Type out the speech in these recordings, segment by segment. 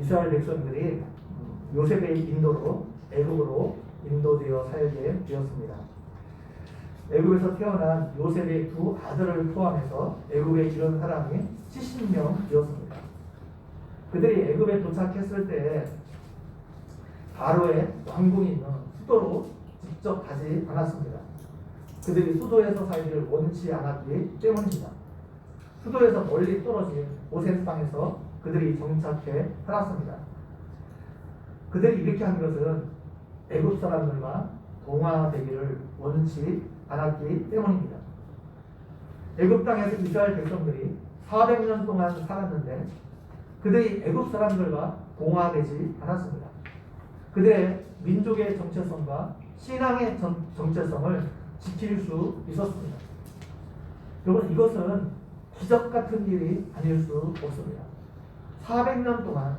이스라엘 백성들이 요셉의 인도로 애굽으로 인도되어 살게 되었습니다. 애굽에서 태어난 요셉의 두 아들을 포함해서 애굽에 이른 사람이 70명 되었습니다. 그들이 애굽에 도착했을 때 바로의 왕궁이 있는 수도로 직접 가지 않았습니다. 그들이 수도에서 살기를 원치 않았기 때문입니다. 수도에서 멀리 떨어진 오셋 땅에서 그들이 정착해 살았습니다. 그들이 이렇게 한 것은 애굽 사람들과 동화되기를 원치 않았기 때문입니다. 애굽 땅에서 이스라엘 백성들이 400년 동안 살았는데 그들이 애굽 사람들과 동화되지 않았습니다. 그들의 민족의 정체성과 신앙의 정체성을 지킬 수 있었습니다. 여러분, 이것은 기적 같은 일이 아닐 수 없습니다. 400년 동안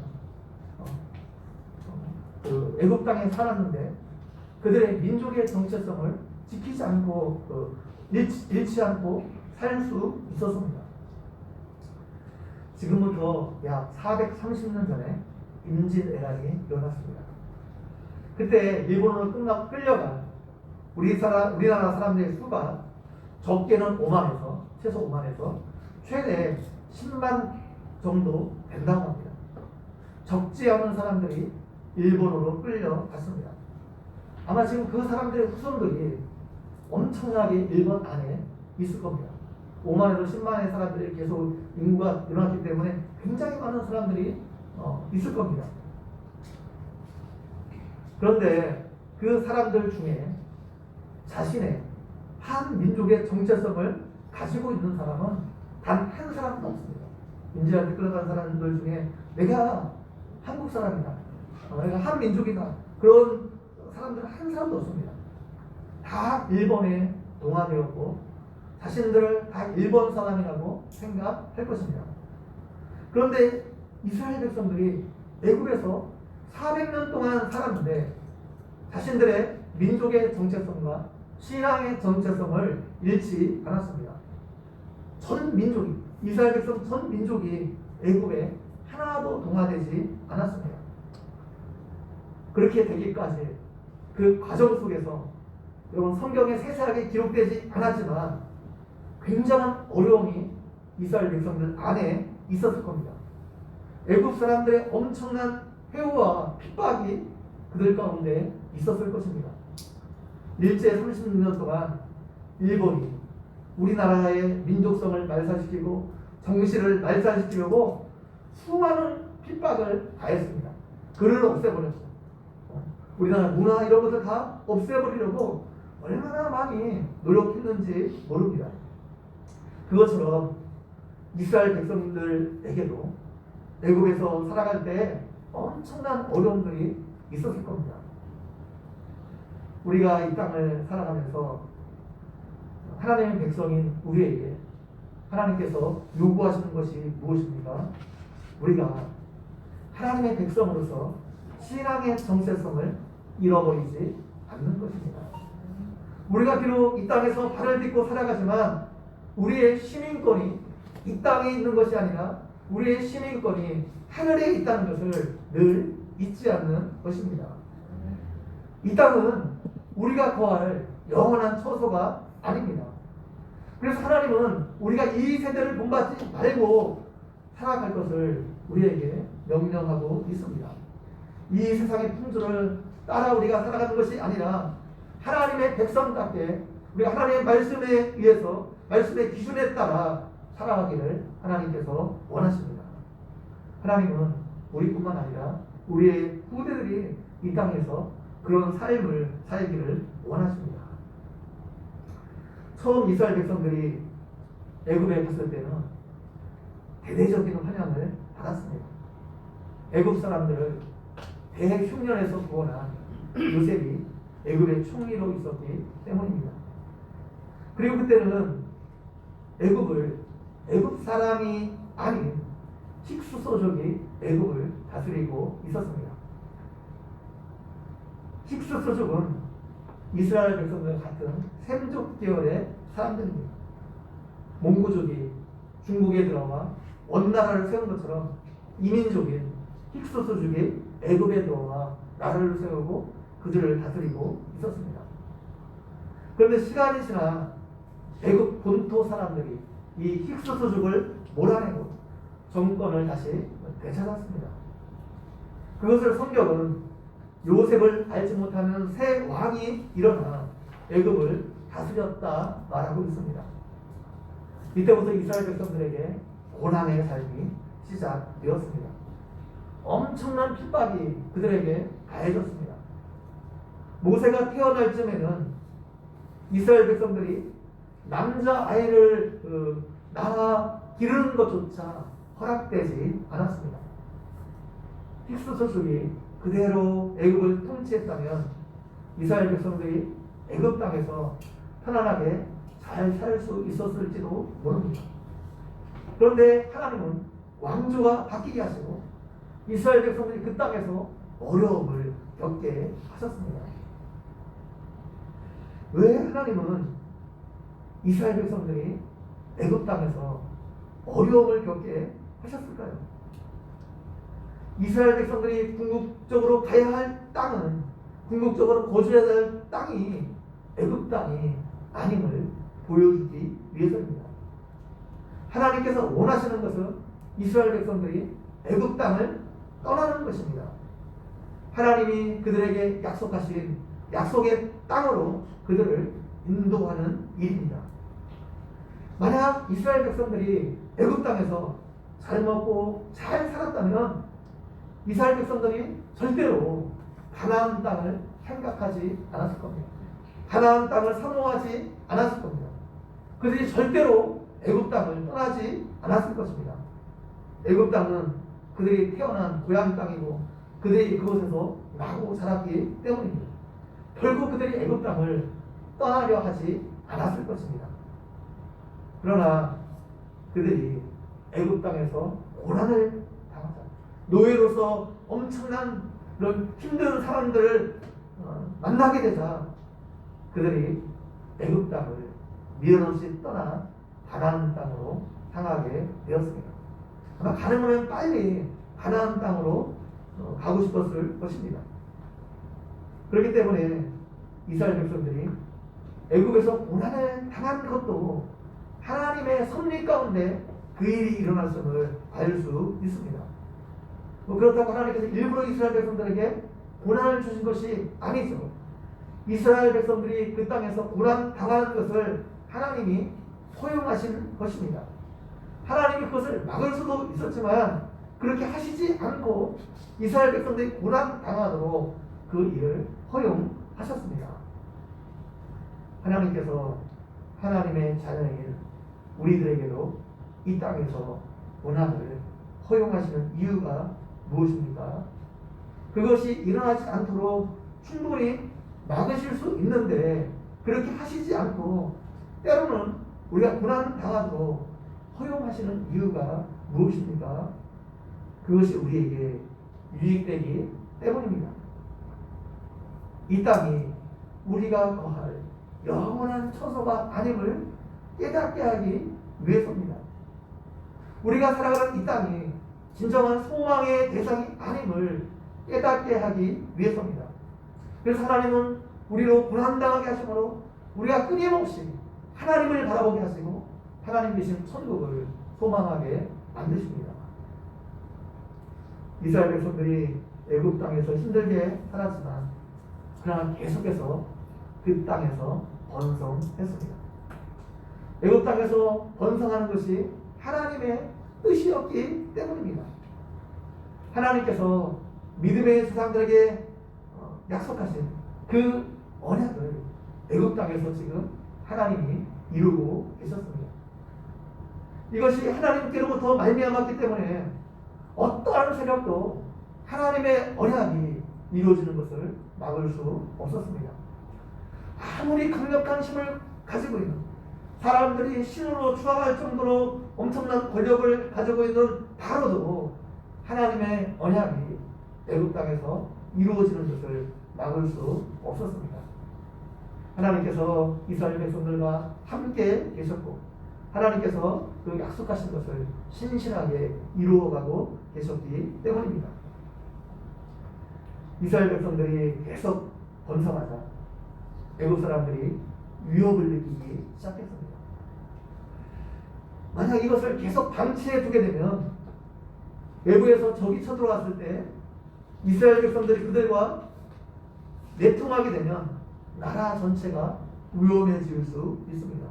애굽 땅에 살았는데 그들의 민족의 정체성을 지키지 않고 잃지 않고 살 수 있었습니다. 지금부터 약 430년 전에 임진왜란이 일어났습니다. 그때 일본으로 끌려간 우리나라 사람들의 수가 적게는 5만에서 최소 5만에서 최대 10만 정도 된다고 합니다. 적지 않은 사람들이 일본으로 끌려갔습니다. 아마 지금 그 사람들의 후손들이 엄청나게 일본 안에 있을 겁니다. 5만에서 10만의 사람들이 계속 인구가 늘어났기 때문에 굉장히 많은 사람들이 있을 겁니다. 그런데 그 사람들 중에 자신의 한 민족의 정체성을 가지고 있는 사람은 단 한 사람도 없습니다. 임진왜란에 끌려간 사람들 중에 내가 한국 사람이다, 내가 한 민족이다, 그런 사람들은 한 사람도 없습니다. 다 일본에 동화되었고 자신들을 다 일본 사람이라고 생각할 것입니다. 그런데 이스라엘 백성들이 애굽에서 400년 동안 살았는데 자신들의 민족의 정체성과 신앙의 정체성을 잃지 않았습니다. 전 민족이, 이스라엘 백성 전 민족이 애굽에 하나도 동화되지 않았습니다. 그렇게 되기까지 그 과정 속에서 여러분, 성경에 세세하게 기록되지 않았지만 굉장한 어려움이 이스라엘 백성들 안에 있었을 겁니다. 애굽 사람들의 엄청난 회유와 핍박이 그들 가운데 있었을 것입니다. 일제 36년 동안 일본이 우리나라의 민족성을 말살시키고 정신을 말살시키려고 수많은 핍박을 가했습니다. 글을 없애버렸죠. 우리나라 문화 이런 것을 다 없애버리려고 얼마나 많이 노력했는지 모릅니다. 그것처럼 이스라엘 백성들에게도 애굽에서 살아갈 때 엄청난 어려움들이 있었을 겁니다. 우리가 이 땅을 살아가면서 하나님의 백성인 우리에게 하나님께서 요구하시는 것이 무엇입니까? 우리가 하나님의 백성으로서 신앙의 정체성을 잃어버리지 않는 것입니다. 우리가 비록 이 땅에서 발을 딛고 살아가지만 우리의 시민권이 이 땅에 있는 것이 아니라 우리의 시민권이 하늘에 있다는 것을 늘 잊지 않는 것입니다. 이 땅은 우리가 거할 영원한 처소가 아닙니다. 그래서 하나님은 우리가 이 세대를 본받지 말고 살아갈 것을 우리에게 명령하고 있습니다. 이 세상의 풍조를 따라 우리가 살아가는 것이 아니라 하나님의 백성답게 우리가 하나님의 말씀에 의해서 말씀의 기준에 따라 살아가기를 하나님께서 원하십니다. 하나님은 우리뿐만 아니라 우리의 후대들이 이 땅에서 그런 삶을 살기를 원하십니다. 처음 이스라엘 백성들이 애굽에 갔을 때는 대대적인 환영을 받았습니다. 애굽 사람들을 대흉년에서 구원한 요셉이 애굽의 총리로 있었기 때문입니다. 그리고 그때는 애굽 사람이 아닌 힉수소족이 애굽을 다스리고 있었습니다. 힉수소족은 이스라엘 백성들 같은 셈족 계열의 사람들입니다. 몽고족이 중국에 들어와 원나라를 세운 것처럼 이민족인 힉스수족이 애굽에 들어와 나라를 세우고 그들을 다스리고 있었습니다. 그런데 시간이 지나 애굽 본토 사람들이 이 힉스수족을 몰아내고 정권을 다시 되찾았습니다. 그것을 성경은 요셉을 알지 못하는 새 왕이 일어나 애굽을 다스렸다 말하고 있습니다. 이때부터 이스라엘 백성들에게 고난의 삶이 시작되었습니다. 엄청난 핍박이 그들에게 가해졌습니다. 모세가 태어날 쯤에는 이스라엘 백성들이 남자 아이를 낳아 기르는 것조차 허락되지 않았습니다. 힉스수족이 그대로 애굽을 통치했다면 이스라엘 백성들이 애굽 땅에서 편안하게 잘 살 수 있었을지도 모릅니다. 그런데 하나님은 왕조가 바뀌게 하시고 이스라엘 백성들이 그 땅에서 어려움을 겪게 하셨습니다. 왜 하나님은 이스라엘 백성들이 애굽 땅에서 어려움을 겪게 하셨을까요? 이스라엘 백성들이 궁극적으로 가야 할 땅은, 궁극적으로 거주해야 할 땅이 애굽 땅이 아님을 보여주기 위해서입니다. 하나님께서 원하시는 것은 이스라엘 백성들이 애굽 땅을 떠나는 것입니다. 하나님이 그들에게 약속하신 약속의 땅으로 그들을 인도하는 일입니다. 만약 이스라엘 백성들이 애굽 땅에서 잘 먹고 잘 살았다면 이스라엘 백성들이 절대로 가나안 땅을 생각하지 않았을 겁니다. 가나안 땅을 사모하지 않았을 겁니다. 그들이 절대로 애굽 땅을 떠나지 않았을 것입니다. 애굽 땅은 그들이 태어난 고향 땅이고 그들이 그곳에서 나고 자랐기 때문입니다. 결국 그들이 애굽 땅을 떠나려 하지 않았을 것입니다. 그러나 그들이 애굽 땅에서 고난을 당하자, 노예로서 엄청난 그런 힘든 사람들을 만나게 되자 그들이 애굽 땅을 미련 없이 떠나 가나안 땅으로 향하게 되었습니다. 아마 가능하면 빨리 가나안 땅으로 가고 싶었을 것입니다. 그렇기 때문에 이스라엘 백성들이 애굽에서 고난을 당한 것도 하나님의 섭리 가운데 그 일이 일어났음을 알 수 있습니다. 그렇다고 하나님께서 일부러 이스라엘 백성들에게 고난을 주신 것이 아니죠. 이스라엘 백성들이 그 땅에서 고난 당하는 것을 하나님이 허용하신 것입니다. 하나님이 그것을 막을 수도 있었지만 그렇게 하시지 않고 이스라엘 백성들이 고난 당하도록 그 일을 허용하셨습니다. 하나님께서 하나님의 자녀인 우리들에게도 이 땅에서 고난을 허용하시는 이유가 무엇입니까? 그것이 일어나지 않도록 충분히 막으실 수 있는데 그렇게 하시지 않고 때로는 우리가 고난 당하도록 허용하시는 이유가 무엇입니까? 그것이 우리에게 유익되기 때문입니다. 이 땅이 우리가 거할 영원한 처소가 아님을 깨닫게 하기 위해서입니다. 우리가 살아가는 이 땅이 진정한 소망의 대상이 아님을 깨닫게 하기 위해서입니다. 그래서 하나님은 우리로 고난당하게 하심으로 우리가 끊임없이 하나님을 바라보게 하시고 하나님 계신 천국을 소망하게 만드십니다. 이스라엘 백성들이 애굽 땅에서 힘들게 살았지만 그러나 계속해서 그 땅에서 번성했습니다. 애굽 땅에서 번성하는 것이 하나님의 뜻이었기 때문입니다. 하나님께서 믿음의 세상들에게 약속하신 그 언약을 애굽 땅에서 지금 하나님이 이루고 계셨습니다. 이것이 하나님께로부터 말미암았기 때문에 어떠한 세력도 하나님의 언약이 이루어지는 것을 막을 수 없었습니다. 아무리 강력한 힘을 가지고 있는 사람들이 신으로 추앙할 정도로 엄청난 권력을 가지고 있는 바로도 하나님의 언약이 애굽 땅에서 이루어지는 것을 막을 수 없었습니다. 하나님께서 이스라엘 백성들과 함께 계셨고 하나님께서 그 약속하신 것을 신실하게 이루어가고 계셨기 때문입니다. 이스라엘 백성들이 계속 번성하자 애국 사람들이 위협을 느끼기 시작했습니다. 만약 이것을 계속 방치해 두게 되면 외부에서 적이 쳐들어왔을 때 이스라엘 백성들이 그들과 내통하게 되면 나라 전체가 위험해질 수 있습니다.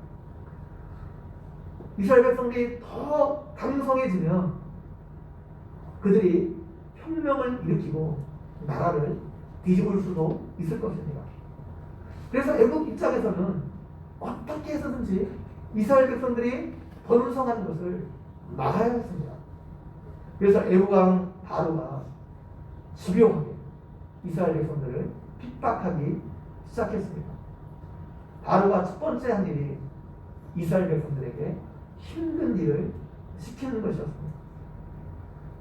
이스라엘 백성들이 더 강성해지면 그들이 혁명을 일으키고 나라를 뒤집을 수도 있을 것입니다. 그래서 애국 입장에서는 어떻게 해서든지 이스라엘 백성들이 번성하는 것을 막아야 했습니다. 그래서 애국왕 바로가 집요하게 이스라엘 백성들을 핍박하기 시작했습니다. 바로가 첫 번째 한 일이 이스라엘 백성들에게 힘든 일을 시키는 것이었습니다.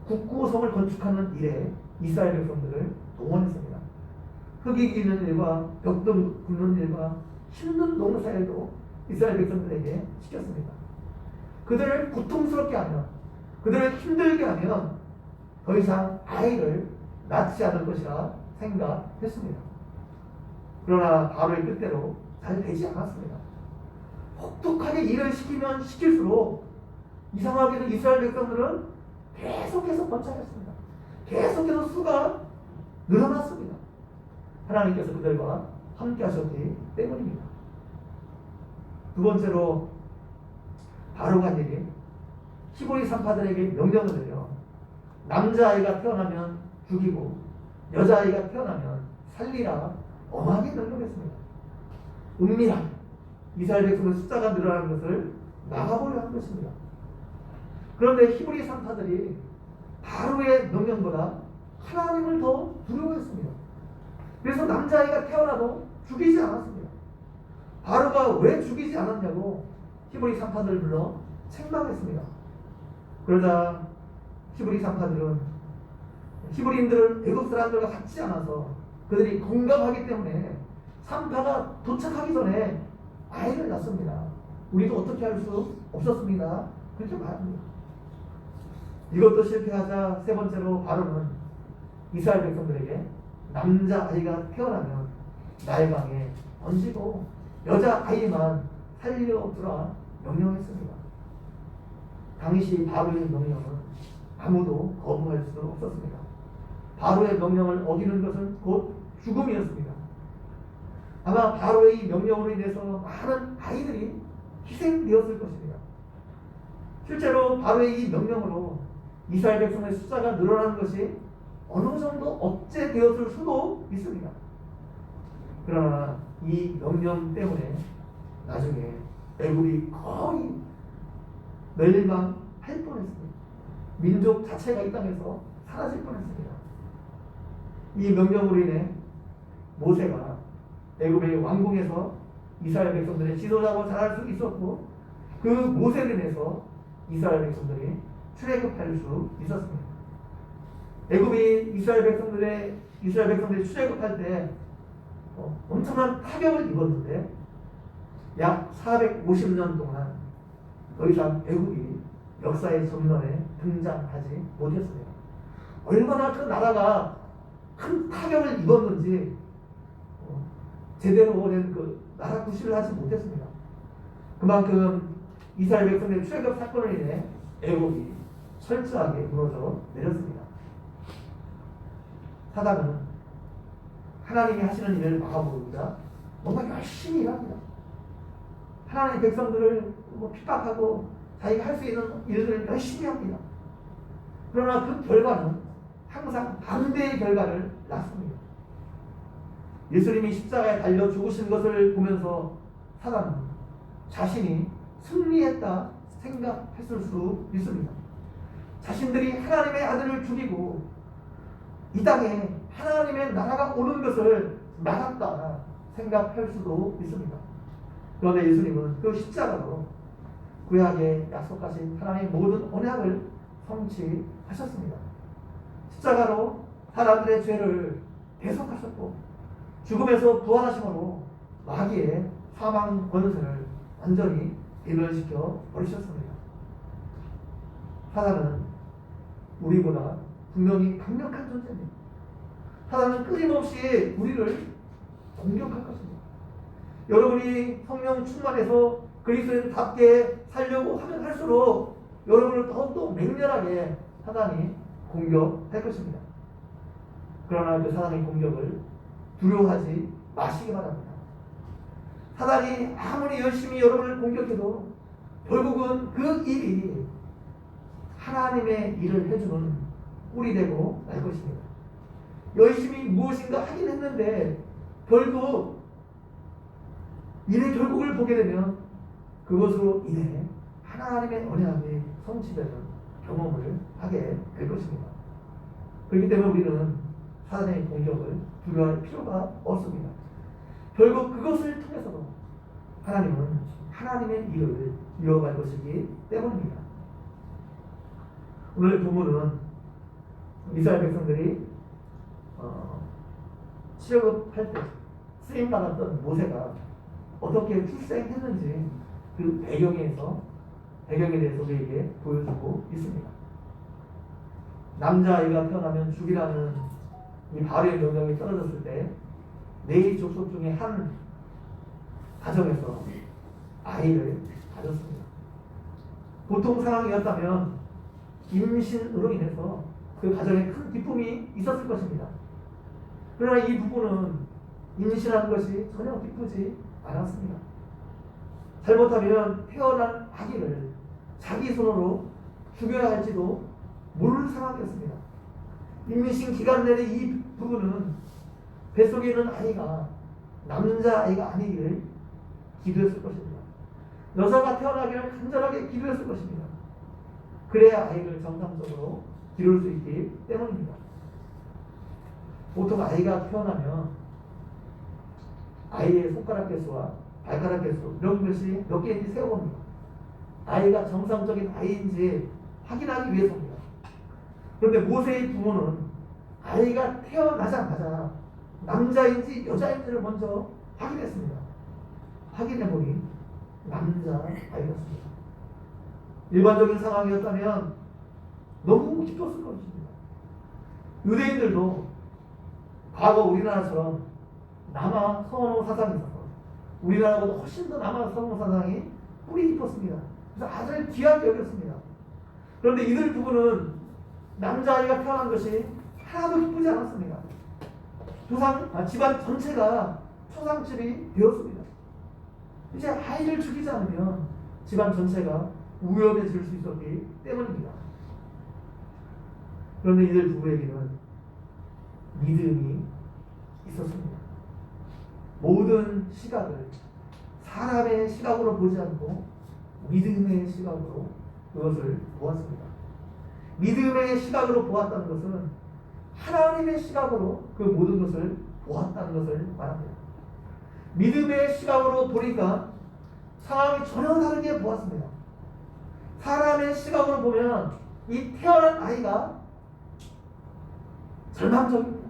국구성을 건축하는 일에 이스라엘 백성들을 동원했습니다. 흙이 기는 일과 벽돌 굽는 일과 힘든 농사일도 이스라엘 백성들에게 시켰습니다. 그들을 고통스럽게 하면, 그들을 힘들게 하면 더 이상 아이를 낳지 않을 것이라 생각했습니다. 그러나 바로의 뜻대로 잘 되지 않았습니다. 혹독하게 일을 시키면 시킬수록 이상하게도 이스라엘 백성들은 계속해서 번창했습니다. 계속해서 수가 늘어났습니다. 하나님께서 그들과 함께 하셨기 때문입니다. 두 번째로 바로가 한 일이 히브리 산파들에게 명령을 내려 남자아이가 태어나면 죽이고 여자아이가 태어나면 살리라 엄하게 명령했습니다. 은밀하게 이스라엘 백성의 숫자가 늘어나는 것을 막아보려 한 것입니다. 그런데 히브리 산파들이 바로의 명령보다 하나님을 더 두려워했습니다. 그래서 남자아이가 태어나도 죽이지 않았습니다. 바로가 왜 죽이지 않았냐고 히브리 산파들을 불러 책망했습니다. 그러자 히브리 산파들은 히브리인들은 애국 사람들과 같지 않아서 그들이 공감하기 때문에 산파가 도착하기 전에 아이를 낳습니다. 우리도 어떻게 할 수 없었습니다. 그렇게 말합니다. 이것도 실패하자 세 번째로 바로는 이스라엘 백성들에게 남자아이가 태어나면 나일강에 던지고 여자아이만 살려두라 명령했습니다. 당시 바로의 명령은 아무도 거부할 수 없었습니다. 바로의 명령을 어기는 것은 곧 죽음이었습니다. 아마 바로의 이 명령으로 인해서 많은 아이들이 희생되었을 것입니다. 실제로 바로의 이 명령으로 이스라엘 백성의 숫자가 늘어나는 것이 어느 정도 억제되었을 수도 있습니다. 그러나 이 명령 때문에 나중에 애국이 거의 멸망할 뻔했습니다. 민족 자체가 이 땅에서 사라질 뻔했습니다. 이 명령으로 인해 모세가 애굽의 왕궁에서 이스라엘 백성들의 지도자로 자랄 수 있었고 그 모세를 인해서 이스라엘 백성들이 출애굽할 수 있었습니다. 애굽이 이스라엘 백성들이 출애굽할 때 엄청난 타격을 입었는데 약 450년 동안 더 이상 애굽이 역사의 전면에 등장하지 못했습니다. 얼마나 그 나라가 큰 타격을 입었는지 제대로 된 그 나라 구실을 하지 못했습니다. 그만큼 이스라엘 백성의 출애굽 사건을 인해 애굽이 철저하게 무너져 내렸습니다. 사단은 하나님이 하시는 일을 막아보고자 뭔가 열심히 일합니다. 하나님의 백성들을 핍박하고 자기가 할 수 있는 일들을 열심히 합니다. 그러나 그 결과는 항상 반대의 결과를 낳습니다. 예수님이 십자가에 달려 죽으신 것을 보면서 사단은 자신이 승리했다 생각했을 수 있습니다. 자신들이 하나님의 아들을 죽이고 이 땅에 하나님의 나라가 오는 것을 막았다 생각할 수도 있습니다. 그런데 예수님은 그 십자가로 구약에 약속하신 하나님의 모든 언약을 성취하셨습니다. 십자가로 사람들의 죄를 대속하셨고 죽음에서 부활하심으로 마귀의 사망 권세를 완전히 대멸시켜 버리셨습니다. 사단은 우리보다 분명히 강력한 존재입니다. 사단은 끊임없이 우리를 공격할 것입니다. 여러분이 성령 충만해서 그리스도인답게 살려고 하면 할수록 여러분을 더욱더 맹렬하게 사단이 공격할 것입니다. 그러나 그 사단의 공격을 두려워하지 마시기 바랍니다. 사단이 아무리 열심히 여러분을 공격해도 결국은 그 일이 하나님의 일을 해주는 꼴이 되고 말 것입니다. 열심히 무엇인가 하긴 했는데 결국 일의 결국을 보게 되면 그것으로 인해 하나님의 언약이 성취되는 경험을 하게 될 것입니다. 그렇기 때문에 우리는 사단의 공격을 두려워할 필요가 없습니다. 결국 그것을 통해서도 하나님은 하나님의 일을 이어갈 것이기 때문입니다. 오늘 본문은 이스라엘 백성들이 출애굽할 때 쓰임 받았던 모세가 어떻게 출생했는지 그 배경에 대해서 우리에게 보여주고 있습니다. 남자아이가 태어나면 죽이라는 이 바로의 명령이 떨어졌을 때 네 족속 중에 한 가정에서 아이를 가졌습니다. 보통 상황이었다면 임신으로 인해서 그 가정에 큰 기쁨이 있었을 것입니다. 그러나 이 부부는 임신한 것이 전혀 기쁘지 않았습니다. 잘못하면 태어난 아기를 자기 손으로 죽여야 할지도 모를 상황이었습니다. 임신 기간 내내 이 부부는 뱃속에 있는 아이가 남자아이가 아니기를 기도했을 것입니다. 여자가 태어나기를 간절하게 기도했을 것입니다. 그래야 아이를 정상적으로 기를 수 있기 때문입니다. 보통 아이가 태어나면 아이의 손가락 개수와 발가락 개수 이런 것이 몇 개인지 세어봅니다. 아이가 정상적인 아이인지 확인하기 위해서입니다. 그런데 모세의 부모는 아이가 태어나자마자 남자인지 여자인지를 먼저 확인했습니다. 확인해보니 남자아이였습니다. 일반적인 상황이었다면 너무 기뻤을 것입니다. 유대인들도 과거 우리나라처럼 남아 서원호 사상이 있어서 우리나라보다 훨씬 더 남아 서원호 사상이 뿌리 깊었습니다. 그래서 아주 귀하게 여겼습니다. 그런데 이들 부부는 남자아이가 태어난 것이 하나도 기쁘지 않았습니다. 집안 전체가 초상집이 되었습니다. 이제 아이를 죽이지 않으면 집안 전체가 위험해질 수 있었기 때문입니다. 그런데 이들 부부에게는 믿음이 있었습니다. 모든 시각을 사람의 시각으로 보지 않고 믿음의 시각으로 그것을 보았습니다. 믿음의 시각으로 보았다는 것은 하나님의 시각으로 그 모든 것을 보았다는 것을 말합니다. 믿음의 시각으로 보니까 상황이 전혀 다르게 보았습니다. 사람의 시각으로 보면 이 태어난 아이가 절망적입니다.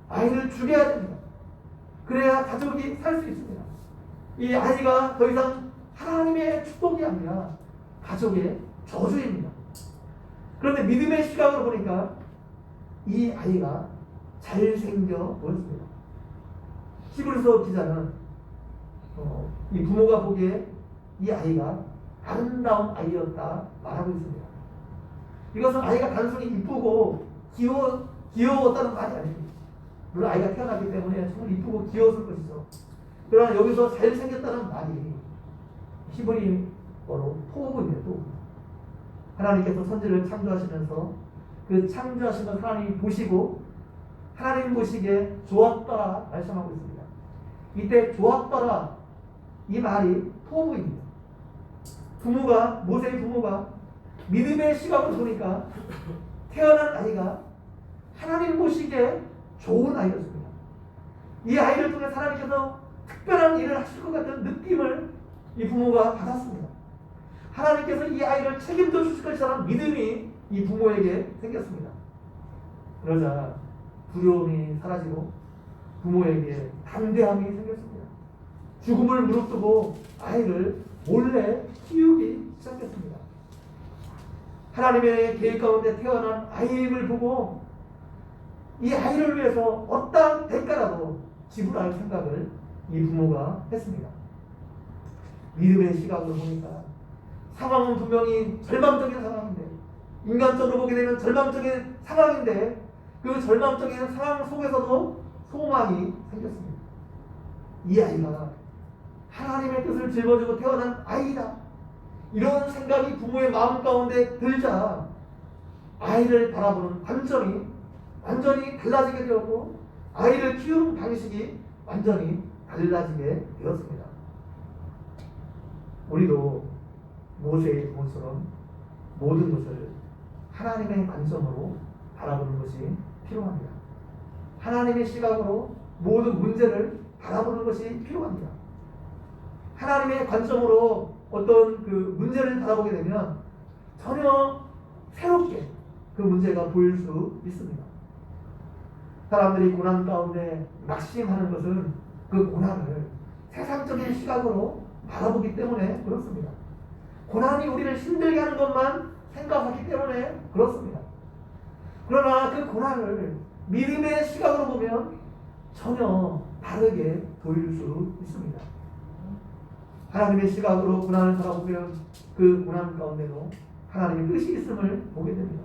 아이를 죽여야 됩니다. 그래야 가족이 살 수 있습니다. 이 아이가 더 이상 하나님의 축복이 아니라 가족의 저주입니다. 그런데 믿음의 시각으로 보니까 이 아이가 잘생겨 보였습니다. 히브리서 기자는 이 부모가 보기에 이 아이가 아름다운 아이였다 말하고 있습니다. 이것은 아이가 단순히 이쁘고 귀여웠다는 말이 아닙니다. 물론 아이가 태어났기 때문에 정말 이쁘고 귀여웠을 것이죠. 그러나 여기서 잘생겼다는 말이 히브리어로 토브인데도 하나님께서 선지를 창조하시면서 그 창조하시는 하나님이 보시고 하나님 보시기에 좋았더라 말씀하고 있습니다. 이때 좋았더라 이 말이 토브입니다. 모세의 부모가 믿음의 시각으로 보니까 태어난 아이가 하나님 보시기에 좋은 아이였습니다. 이 아이를 통해 하나님께서 특별한 일을 하실 것 같은 느낌을 이 부모가 받았습니다. 하나님께서 이 아이를 책임져 주실 것이라는 믿음이 이 부모에게 생겼습니다. 그러자 두려움이 사라지고 부모에게 담대함이 생겼습니다. 죽음을 무릅쓰고 아이를 몰래 키우기 시작했습니다. 하나님의 계획 가운데 태어난 아이임을 보고 이 아이를 위해서 어떠한 대가라도 지불할 생각을 이 부모가 했습니다. 믿음의 시각으로 보니까 상황은 분명히 절망적인 상황인데, 인간적으로 보게 되면 절망적인 상황인데, 그 절망적인 상황 속에서도 소망이 생겼습니다. 이 아이가 하나님의 뜻을 짊어지고 태어난 아이다, 이런 생각이 부모의 마음 가운데 들자 아이를 바라보는 관점이 완전히 달라지게 되었고, 아이를 키우는 방식이 완전히 달라지게 되었습니다. 우리도 모세의 부모처럼 모든 것을 하나님의 관점으로 바라보는 것이 필요합니다. 하나님의 시각으로 모든 문제를 바라보는 것이 필요합니다. 하나님의 관점으로 어떤 그 문제를 바라보게 되면 전혀 새롭게 그 문제가 보일 수 있습니다. 사람들이 고난 가운데 낙심하는 것은 그 고난을 세상적인 시각으로 바라보기 때문에 그렇습니다. 고난이 우리를 힘들게 하는 것만 생각하기 때문에 그렇습니다. 그러나 그 고난을 믿음의 시각으로 보면 전혀 다르게 보일 수 있습니다. 하나님의 시각으로 고난을 바라보면 그 고난 가운데도 하나님의 뜻이 있음을 보게 됩니다.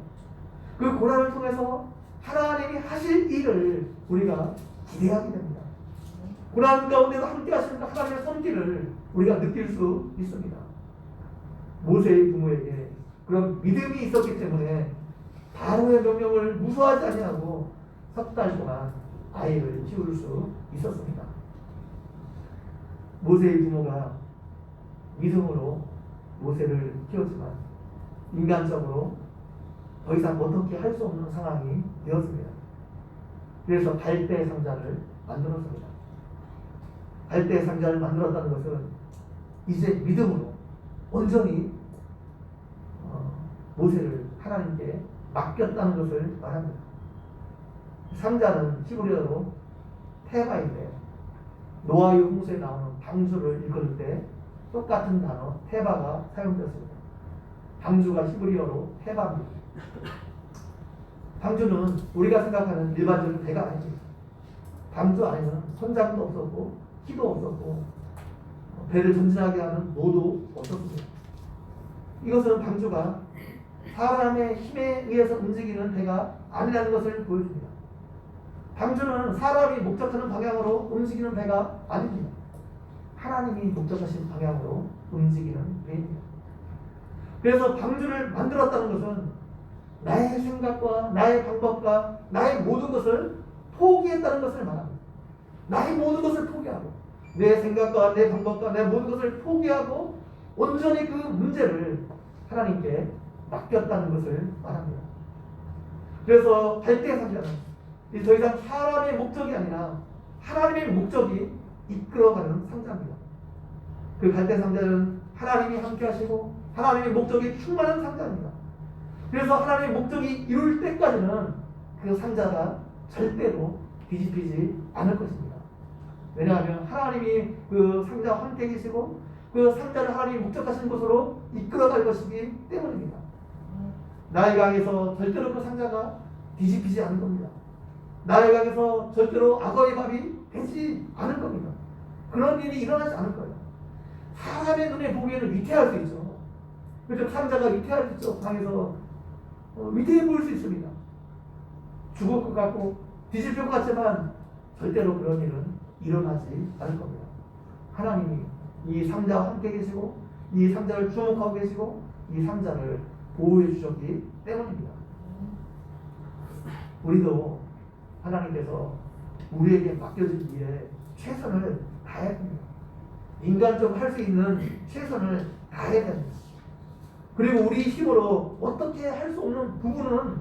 그 고난을 통해서 하나님이 하실 일을 우리가 기대하게 됩니다. 고난 가운데도 함께 하시는 하나님의 손길을 우리가 느낄 수 있습니다. 모세의 부모에게 그런 믿음이 있었기 때문에 바로의 명령을 무수하지 아니하고 석 달 동안 아이를 키울 수 있었습니다. 모세의 부모가 믿음으로 모세를 키웠지만 인간적으로 더 이상 어떻게 할 수 없는 상황이 되었습니다. 그래서 갈대 상자를 만들었습니다. 갈대 상자를 만들었다는 것은 이제 믿음으로 온전히 모세를 하나님께 맡겼다는 것을 말합니다. 상자는 히브리어로 테바인데, 노아의 홍수에 나오는 방주를 일컬을 때 똑같은 단어 테바가 사용되었습니다. 방주가 히브리어로 테바입니다. 방주는 우리가 생각하는 일반적인 배가 아닙니다. 방주 안에는 선장도 없었고 키도 없었고 배를 전진하게 하는 노도 없었습니다. 이것은 방주가 사람의 힘에 의해서 움직이는 배가 아니라는 것을 보여줍니다. 방주는 사람이 목적하는 방향으로 움직이는 배가 아닙니다. 하나님이 목적하신 방향으로 움직이는 배입니다. 그래서 방주를 만들었다는 것은 나의 생각과 나의 방법과 나의 모든 것을 포기했다는 것을 말합니다. 나의 모든 것을 포기하고 내 생각과 내 방법과 내 모든 것을 포기하고 온전히 그 문제를 하나님께 맡겼다는 것을 말합니다. 그래서 갈대 상자는 더 이상 사람의 목적이 아니라 하나님의 목적이 이끌어가는 상자입니다. 그 갈대 상자는 하나님이 함께 하시고 하나님의 목적이 충만한 상자입니다. 그래서 하나님의 목적이 이룰 때까지는 그 상자가 절대로 뒤집히지 않을 것입니다. 왜냐하면 하나님이 그 상자와 함께 계시고 그 상자를 하나님이 목적하신 곳으로 이끌어갈 것이기 때문입니다. 나에게 향해서 절대로 그 상자가 뒤집히지 않을 겁니다. 나에게 향해서 절대로 악어의 밥이 되지 않을 겁니다. 그런 일이 일어나지 않을 거예요. 사람의 눈에 보기에는 위태할 수 있죠. 그렇죠. 상자가 위태할 수 있죠. 방에서 위태해 보일 수 있습니다. 죽을 것 같고 뒤집힐 것 같지만 절대로 그런 일은 일어나지 않을 겁니다. 하나님이 이 상자와 함께 계시고 이 상자를 주목하고 계시고 이 상자를 보호해 주셨기 때문입니다. 우리도 하나님께서 우리에게 맡겨진 일에 최선을 다해야 됩니다. 인간적으로 할 수 있는 최선을 다해야 됩니다. 그리고 우리 힘으로 어떻게 할 수 없는 부분은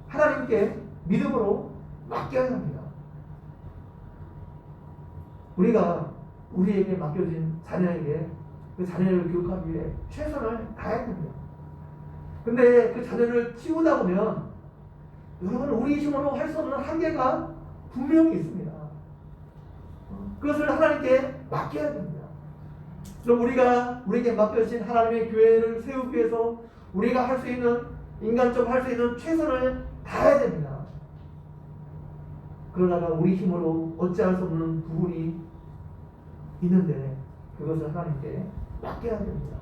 하나님께 믿음으로 맡겨야 합니다. 우리가 우리에게 맡겨진 자녀에게 그 자녀를 교육하기 위해 최선을 다해야 됩니다. 근데 그 자녀를 키우다 보면 여러분 우리 힘으로 할 수 없는 한계가 분명히 있습니다. 그것을 하나님께 맡겨야 됩니다. 그럼 우리가 우리에게 맡겨진 하나님의 교회를 세우기 위해서 우리가 할 수 있는 인간적으로 할 수 있는 최선을 다해야 됩니다. 그러다가 우리 힘으로 어찌할 수 없는 부분이 있는데 그것을 하나님께 맡겨야 됩니다.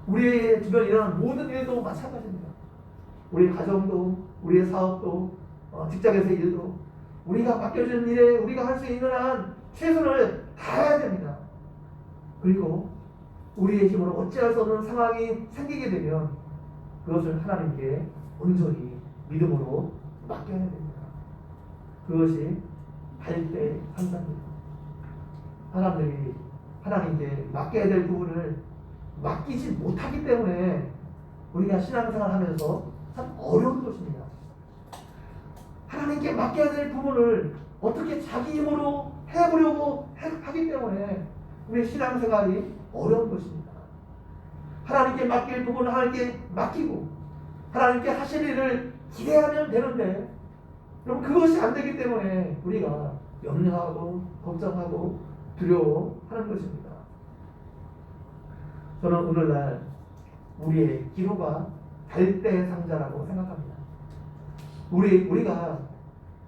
우리의 주변에 일어나는 모든 일도 마찬가지입니다. 우리의 가정도, 우리의 사업도, 직장에서의 일도 우리가 맡겨진 일에 우리가 할 수 있는 한 최선을 다해야 됩니다. 그리고 우리의 힘으로 어찌할 수 없는 상황이 생기게 되면 그것을 하나님께 온전히 믿음으로 맡겨야 됩니다. 그것이 갈대 산다입니다. 사람들이 하나님께 맡겨야 될 부분을 맡기지 못하기 때문에 우리가 신앙생활 하면서 참 어려운 것입니다. 하나님께 맡겨야 될 부분을 어떻게 자기 힘으로 해보려고 하기 때문에 우리 신앙생활이 어려운 것입니다. 하나님께 맡길 부분을 하나님께 맡기고 하나님께 하실 일을 기대하면 되는데 그럼 그것이 안 되기 때문에 우리가 염려하고 걱정하고 두려워하는 것입니다. 저는 오늘날 우리의 기도가 갈대 상자라고 생각합니다. 우리가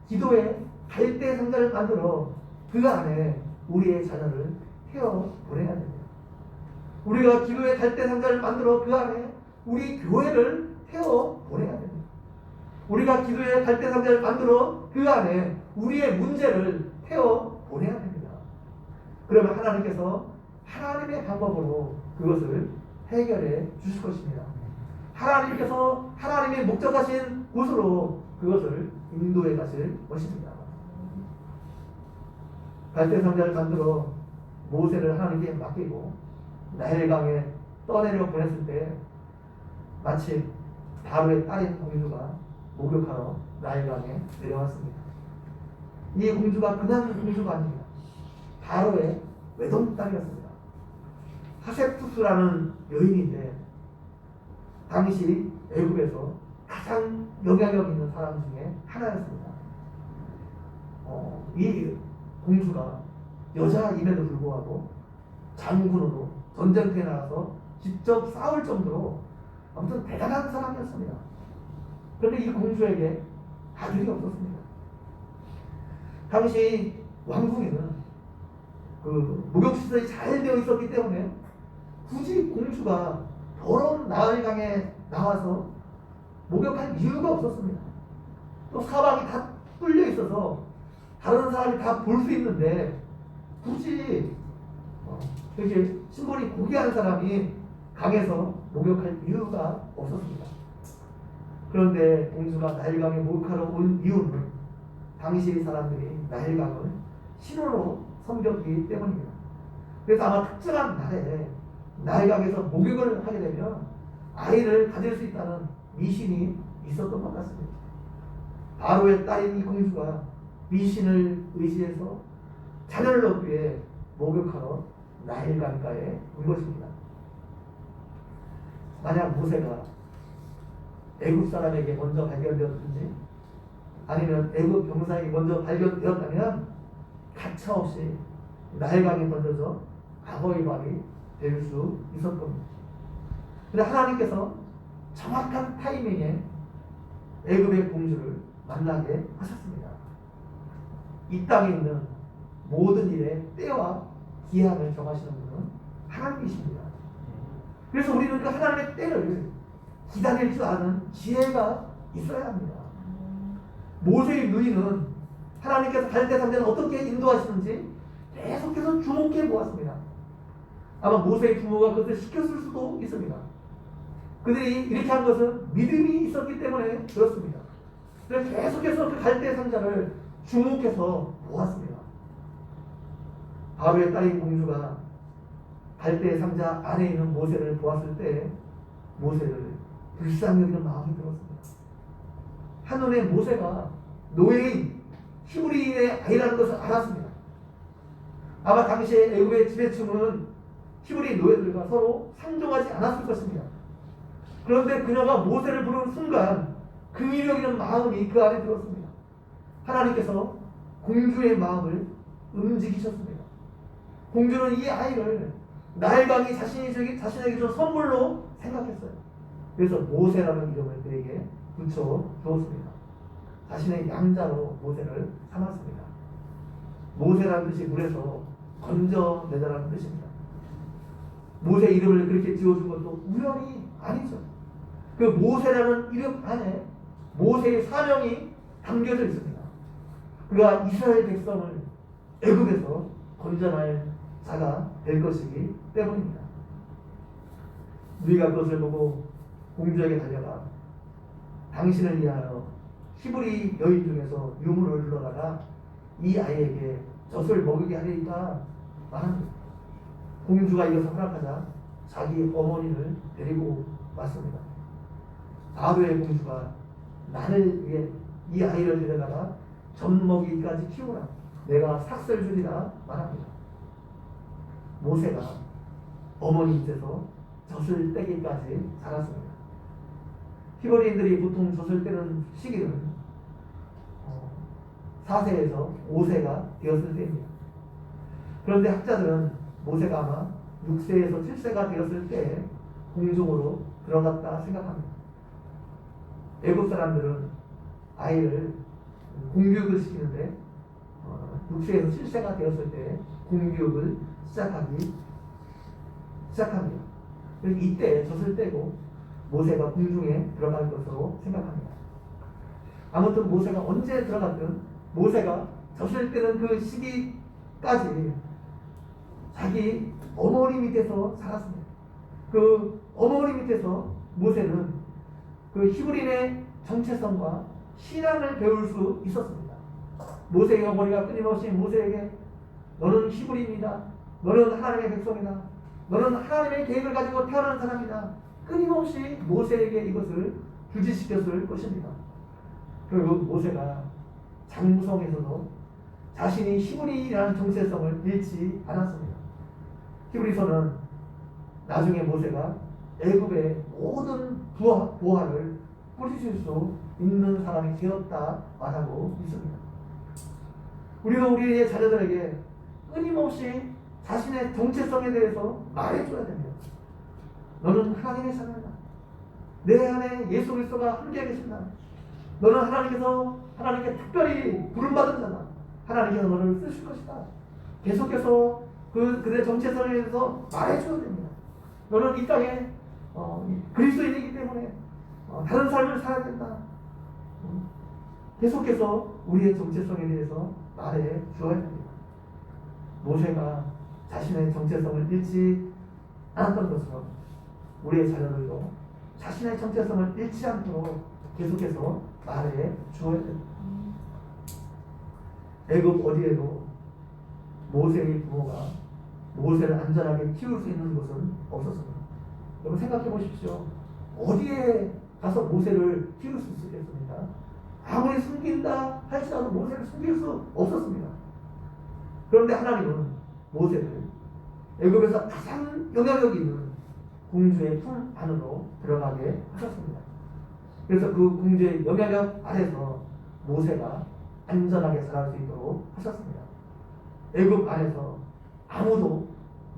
기도의 갈대 상자를 만들어 그 안에 우리의 자녀를 태워 보내야 됩니다. 우리가 기도의 갈대 상자를 만들어 그 안에 우리 교회를 태워 보내야 됩니다. 우리가 기도의 갈대 상자를 만들어 그 안에 우리의 문제를 태워 보내야 됩니다. 그러면 하나님께서 하나님의 방법으로 그것을 해결해 주실 것입니다. 하나님께서 하나님의 목적하신 곳으로 그것을 인도해 가실 것입니다. 갈대 상자를 만들어 모세를 하나님께 맡기고 나일강에 떠내려 보냈을 때 마침 바로의 딸인 공주가 목욕하러 나일강에 내려왔습니다. 이 공주가 그냥 공주가 아닙니다. 바로의 외동딸이었습니다. 하셉투스라는 여인인데 당시 애굽에서 가장 영향력 있는 사람 중에 하나였습니다. 이 공주가 여자임에도 불구하고 장군으로 전쟁터에 나가서 직접 싸울 정도로 아무튼 대단한 사람이었습니다. 그런데 이 공주에게 아들이 없었습니다. 당시 왕궁에는 그 목욕시설이 잘 되어 있었기 때문에 굳이 공주가 더러운 나일강에 나와서 목욕할 이유가 없었습니다. 또 사방이 다 뚫려 있어서 다른 사람이 다 볼 수 있는데 굳이 이렇게 신분이 고귀한 사람이 강에서 목욕할 이유가 없었습니다. 그런데 공주가 나일강에 목욕하러 온 이유는 당시 사람들이 나일강을 신으로 섬겼기 때문입니다. 그래서 아마 특정한 날에 나일강에서 목욕을 하게 되면 아이를 가질 수 있다는 미신이 있었던 것 같습니다. 바로의 딸인 이 공주가 미신을 의지해서 자녀를 얻기 위해 목욕하러 나일강가에 온 것입니다. 만약 모세가 애굽 사람에게 먼저 발견되었든지 아니면 애굽 병사에게 먼저 발견되었다면 가차없이 나일강에 던져져 과거의 발이 될 수 있었던 겁니다. 그런데 하나님께서 정확한 타이밍에 애굽의 공주를 만나게 하셨습니다. 이 땅에 있는 모든 일에 때와 기한을 정하시는 분은 하나님이십니다. 그래서 우리는 그 하나님의 때를 기다릴 줄 아는 지혜가 있어야 합니다. 모세의 누이는 하나님께서 갈대 상자를 어떻게 인도하시는지 계속해서 주목해 보았습니다. 아마 모세의 부모가 그것을 시켰을 수도 있습니다. 그들이 이렇게 한 것은 믿음이 있었기 때문에 그렇습니다. 그래서 계속해서 그 갈대 상자를 주목해서 보았습니다. 바로의 딸인 공주가 갈대 상자 안에 있는 모세를 보았을 때 모세를 불쌍히 여기는 마음이 들었습니다. 한눈에 모세가 노예인 히브리인의 아이라는 것을 알았습니다. 아마 당시에 애굽의 지배층은 히브리 노예들과 서로 상종하지 않았을 것입니다. 그런데 그녀가 모세를 부르는 순간 긍휼히 여기는 마음이 그 안에 들었습니다. 하나님께서 공주의 마음을 움직이셨습니다. 공주는 이 아이를 나일강이 자신에게 준 선물로 생각했어요. 그래서 모세라는 이름을 그에게 붙여 주었습니다. 자신의 양자로 모세를 삼았습니다. 모세라는 뜻이 물에서 건져내다라는 뜻입니다. 모세 이름을 그렇게 지어준 것도 우연이 아니죠. 그 모세라는 이름 안에 모세의 사명이 담겨져 있습니다. 그가 이스라엘 백성을 애굽에서 건져낼 자가 될 것이기 때문입니다. 누이가 그것을 보고 공주에게 달려가 당신을 위하여 히브리 여인 중에서 유물을 불러다가 이 아이에게 젖을 먹이게 하리이다 말합니다. 공주가 이것을 허락하자 자기 어머니를 데리고 왔습니다. 아베의 공주가 나를 위해 이 아이를 데려다가 젖 먹이기까지 키우라, 내가 삭슬 주리라 말합니다. 모세가 어머니 밑에서 젖을 떼기까지 자랐습니다. 히브리인들이 보통 젖을 떼는 시기는 4세에서 5세가 되었을 때입니다. 그런데 학자들은 모세가 아마 6세에서 7세가 되었을 때 공중으로 들어갔다 생각합니다. 애국 사람들은 아이를 공교육을 시키는데 6세에서 7세가 되었을 때 공교육을 시작합니다. 그래서 이때 젖을 떼고 모세가 궁중에 들어갈 것으로 생각합니다. 아무튼 모세가 언제 들어갔든 모세가 젖을 떼는 그 시기까지 자기 어머니 밑에서 살았습니다. 그 어머니 밑에서 모세는 그 히브리인의 정체성과 신앙을 배울 수 있었습니다. 모세의 어머니가 끊임없이 모세에게 너는 히브리인이다, 너는 하나님의 백성이다, 너는 하나님의 계획을 가지고 태어난 사람이다, 끊임없이 모세에게 이것을 규지시켰을 것입니다. 결국 모세가 장무성에서도 자신이 히브리인이라는 정체성을 잃지 않았습니다. 히브리서는 나중에 모세가 애굽의 모든 부하를 뿌리칠 수 있는 사람이 되었다 말하고 있습니다. 우리도 우리의 자녀들에게 끊임없이 자신의 정체성에 대해서 말해줘야 됩니다. 너는 하나님의 자녀다. 내 안에 예수 그리스도가 함께 계신다. 너는 하나님께 특별히 부름받은 자다. 하나님께서 너를 쓰실 것이다. 계속해서 그들의 정체성에 대해서 말해줘야 됩니다. 너는 이 땅에 그리스도인이기 때문에 다른 삶을 살아야 된다. 계속해서 우리의 정체성에 대해서 말해 주어야 됩니다. 모세가 자신의 정체성을 잃지 않았던 것처럼 우리의 자녀들도 자신의 정체성을 잃지 않도록 계속해서 말해 주어야 됩니다. 애굽 어디에도 모세의 부모가 모세를 안전하게 키울 수 있는 곳은 없었습니다. 여러분 생각해 보십시오. 어디에 가서 모세를 키울 수 있겠습니까? 아무리 숨긴다 할지라도 모세를 숨길 수 없었습니다. 그런데 하나님은 모세를 애굽에서 가장 영향력 있는 공주의 품 안으로 들어가게 하셨습니다. 그래서 그 공주의 영향력 아래서 모세가 안전하게 자랄 수 있도록 하셨습니다. 애굽 안에서 아무도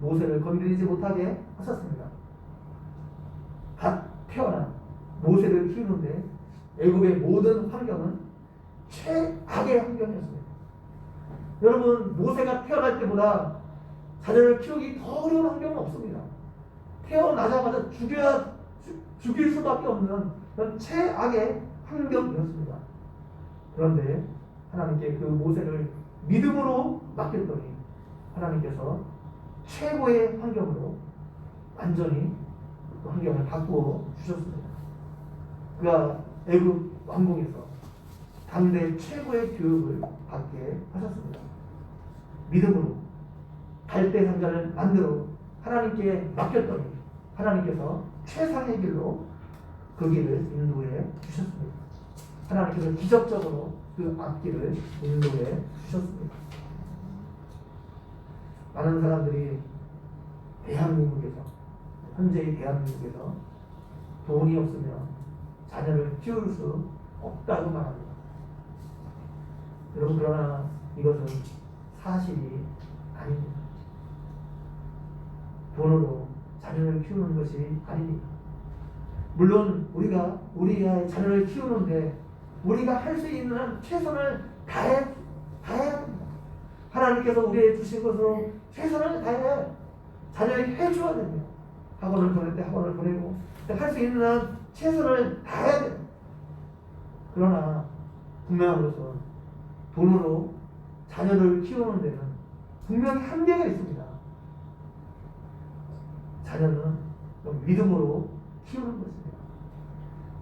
모세를 건드리지 못하게 하셨습니다. 갓 태어난 모세를 키우는데 애굽의 모든 환경은 최악의 환경이었습니다. 여러분 모세가 태어날 때보다 자녀를 키우기 더 어려운 환경은 없습니다. 태어나자마자 죽일 수밖에 없는 그런 최악의 환경이었습니다. 그런데 하나님께 그 모세를 믿음으로 맡겼더니 하나님께서 최고의 환경으로 완전히 그 환경을 바꾸어 주셨습니다. 그가 애굽 왕궁에서 당대 최고의 교육을 받게 하셨습니다. 믿음으로 갈대 상자를 만들어 하나님께 맡겼더니 하나님께서 최상의 길로 그 길을 인도해 주셨습니다. 하나님께서 기적적으로 그 앞길을 인도해 주셨습니다. 많은 사람들이 현재의 대한민국에서 돈이 없으면 자녀를 키울 수 없다고 말합니다. 여러분 그러나 이것은 사실이 아닙니다. 돈으로 자녀를 키우는 것이 아닙니다. 물론 우리가 우리의 자녀를 키우는데 우리가 할 수 있는 최선을 다해야 합니다. 하나님께서 우리에게 주신 것으로 최선을 다해 자녀에게 해줘야 됩니다. 학원을 보낼 때 학원을 보내고 할 수 있는 최선을 다해야 돼요. 그러나 분명한 것은 돈으로 자녀를 키우는 데는 분명히 한계가 있습니다. 자녀는 믿음으로 키우는 것입니다.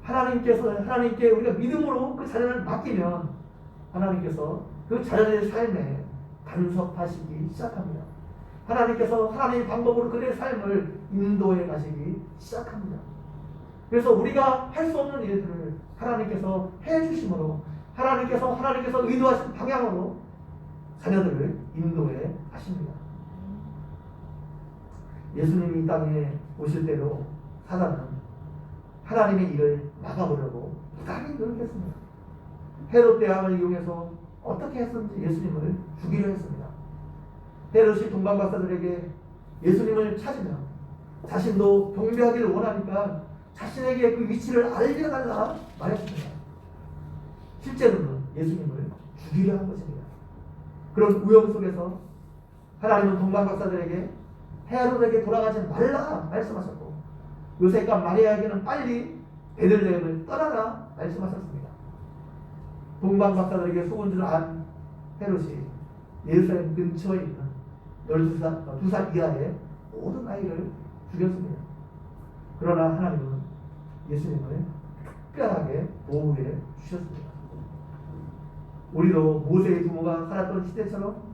하나님께 우리가 믿음으로 그 자녀를 맡기면 하나님께서 그 자녀의 삶에 간섭하시기 시작합니다. 하나님께서 하나님의 방법으로 그들의 삶을 인도해 가시기 시작합니다. 그래서 우리가 할 수 없는 일들을 하나님께서 해주심으로 하나님께서 의도하신 방향으로 자녀들을 인도해 가십니다. 예수님이 이 땅에 오실 때도 사단은 하나님의 일을 막아보려고 부단히 노력했습니다. 헤롯 대왕을 이용해서 어떻게 했든지 예수님을 죽이려 했습니다. 헤롯이 동방박사들에게 예수님을 찾으면 자신도 경배하기를 원하니까 자신에게 그 위치를 알려달라 말했습니다. 실제로는 예수님을 죽이려 한 것입니다. 그런 우영 속에서 하나님은 동방박사들에게 헤롯에게 돌아가지 말라 말씀하셨고 요셉과 마리아에게는 빨리 베들레헴을 떠나라 말씀하셨습니다. 동방박사들에게 속은 줄 안 헤롯이 예루살렘 근처에 있는 12살 이하의 모든 아이를 죽였습니다. 그러나 하나님은 예수님을 특별하게 보호해 주셨습니다. 우리도 모세의 부모가 살았던 시대처럼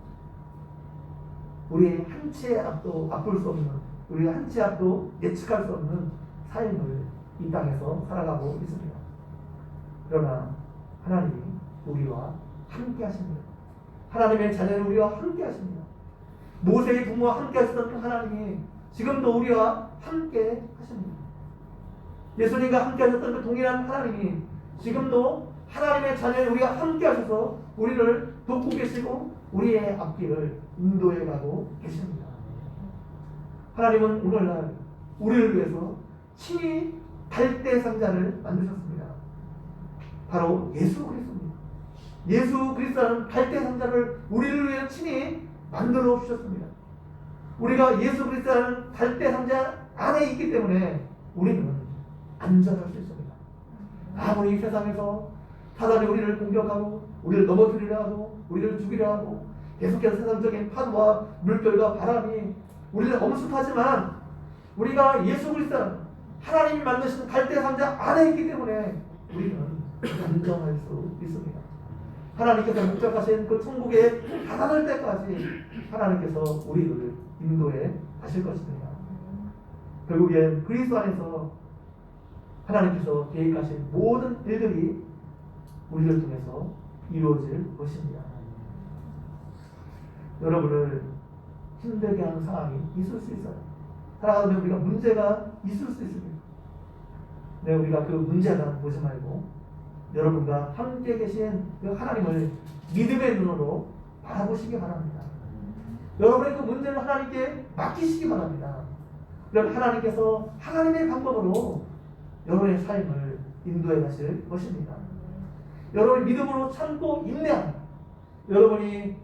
우리의 한 치의 앞도 앞볼 수 없는, 우리의 한 치의 앞도 예측할 수 없는 삶을 이 땅에서 살아가고 있습니다. 그러나 하나님이 우리와 함께 하십니다. 하나님의 자녀는 우리와 함께 하십니다. 모세의 부모와 함께 하셨던 그 하나님이 지금도 우리와 함께 하십니다. 예수님과 함께 하셨던 그 동일한 하나님이 지금도 하나님의 자녀인 우리가 함께 하셔서 우리를 돕고 계시고 우리의 앞길을 인도해 가고 계십니다. 하나님은 오늘날 우리를 위해서 친히 갈대 상자를 만드셨습니다. 바로 예수 그리스도입니다. 예수 그리스도라는 갈대 상자를 우리를 위해 친히 만들어 주셨습니다. 우리가 예수 그리스도라는 갈대 상자 안에 있기 때문에 우리는 안전할 수 있습니다. 아무리 세상에서 사단이 우리를 공격하고 우리를 넘어뜨리려 하고 우리를 죽이려 하고 계속해서 세상적인 파도와 물결과 바람이 우리를 엄습하지만 우리가 예수 그리스도 하나님이 만드신 갈대 상자 안에 있기 때문에 우리는 안정할 수 있습니다. 하나님께서 목적하신 그 천국에 다다를 때까지 하나님께서 우리를 인도해 가실 것입니다. 결국엔 그리스도 안에서 하나님께서 계획하신 모든 일들이 우리를 통해서 이루어질 것입니다. 여러분을 힘들게 하는 상황이 있을 수 있어요. 살아가다 보면 우리가 문제가 있을 수 있습니다. 네, 우리가 그 문제만 보지 말고 여러분과 함께 계신 그 하나님을 믿음의 눈으로 바라보시기 바랍니다. 여러분의 그 문제를 하나님께 맡기시기 바랍니다. 그럼 하나님께서 하나님의 방법으로 여러분의 삶을 인도해 가실 것입니다. 여러분이 믿음으로 참고 인내하는 여러분이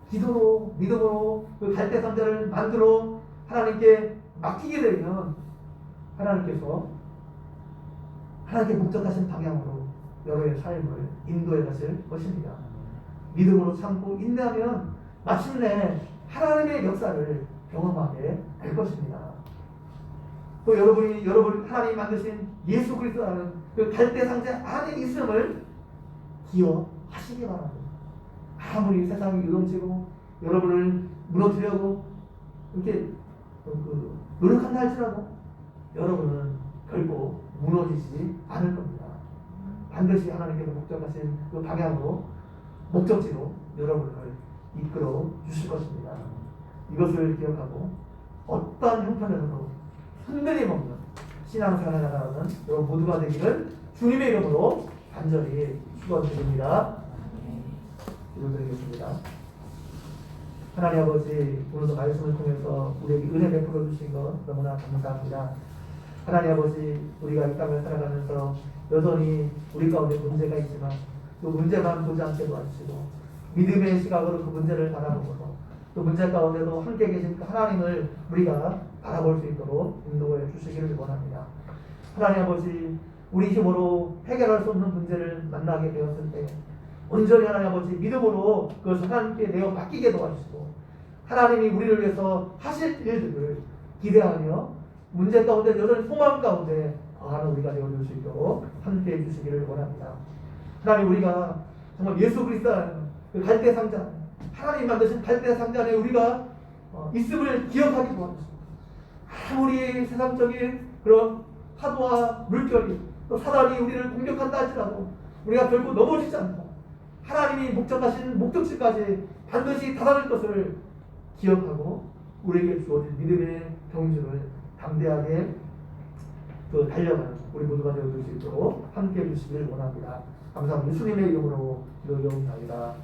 기도로 믿음으로 그 갈대 상자를 만들어 하나님께 맡기게 되면 하나님께서 하나님께 목적하신 방향으로 여러분의 삶을 인도해 가실 것입니다. 믿음으로 참고 인내하면 마침내 하나님의 역사를 경험하게 될 것입니다. 또 여러분 하나님이 만드신 예수 그리스도라는 그 갈대 상자 안에 있음을 기억하시기 바랍니다. 아무리 세상이 요동치고 여러분을 무너뜨리려고 이렇게 노력한다 할지라도 여러분은 결코 무너지지 않을 겁니다. 반드시 하나님께서 목적하신 그 방향으로 목적지로 여러분을 이끌어 주실 것입니다. 이것을 기억하고 어떠한 형편에서도 흔들림 없는 신앙생활을 나가는 여러분 모두가 되기를 주님의 이름으로 간절히 축원드립니다. 기도드리겠습니다. 하나님 아버지, 오늘도 말씀을 통해서 우리에게 은혜 베풀어 주신 것 너무나 감사합니다. 하나님 아버지, 우리가 이 땅을 살아가면서 여전히 우리 가운데 문제가 있지만 또 문제만 보지 않게 도와주시고 믿음의 시각으로 그 문제를 바라보고서 또 문제 가운데도 함께 계신 그 하나님을 우리가 바라볼 수 있도록 인도해 주시기를 원합니다. 하나님 아버지, 우리 힘으로 해결할 수 없는 문제를 만나게 되었을 때 온전히 하나님 아버지 믿음으로 그것을 하나님께 내어 맡기게 도와주시고 하나님이 우리를 위해서 하실 일들을 기대하며 문제 가운데 여전히 소망 가운데 거하는 우리가 되어줄 수 있도록 함께해 주시기를 원합니다. 하나님, 우리가 정말 예수 그리스도라는 그 갈대 상자, 하나님 만드신 갈대 상자 안에 우리가 있음을 기억하게 도와주시고 아무리 세상적인 그런 파도와 물결이 또 사단이 우리를 공격한다 할지라도 우리가 결국 넘어지지 않고 하나님이 목적하신 목적지까지 반드시 다다를 것을 기억하고 우리에게 주어진 믿음의 경주를 담대하게 달려가는 우리 모두가 되어줄 수 있도록 함께해 주시길 원합니다. 감사합니다. 예수님의 이름으로 기도드리옵나이다.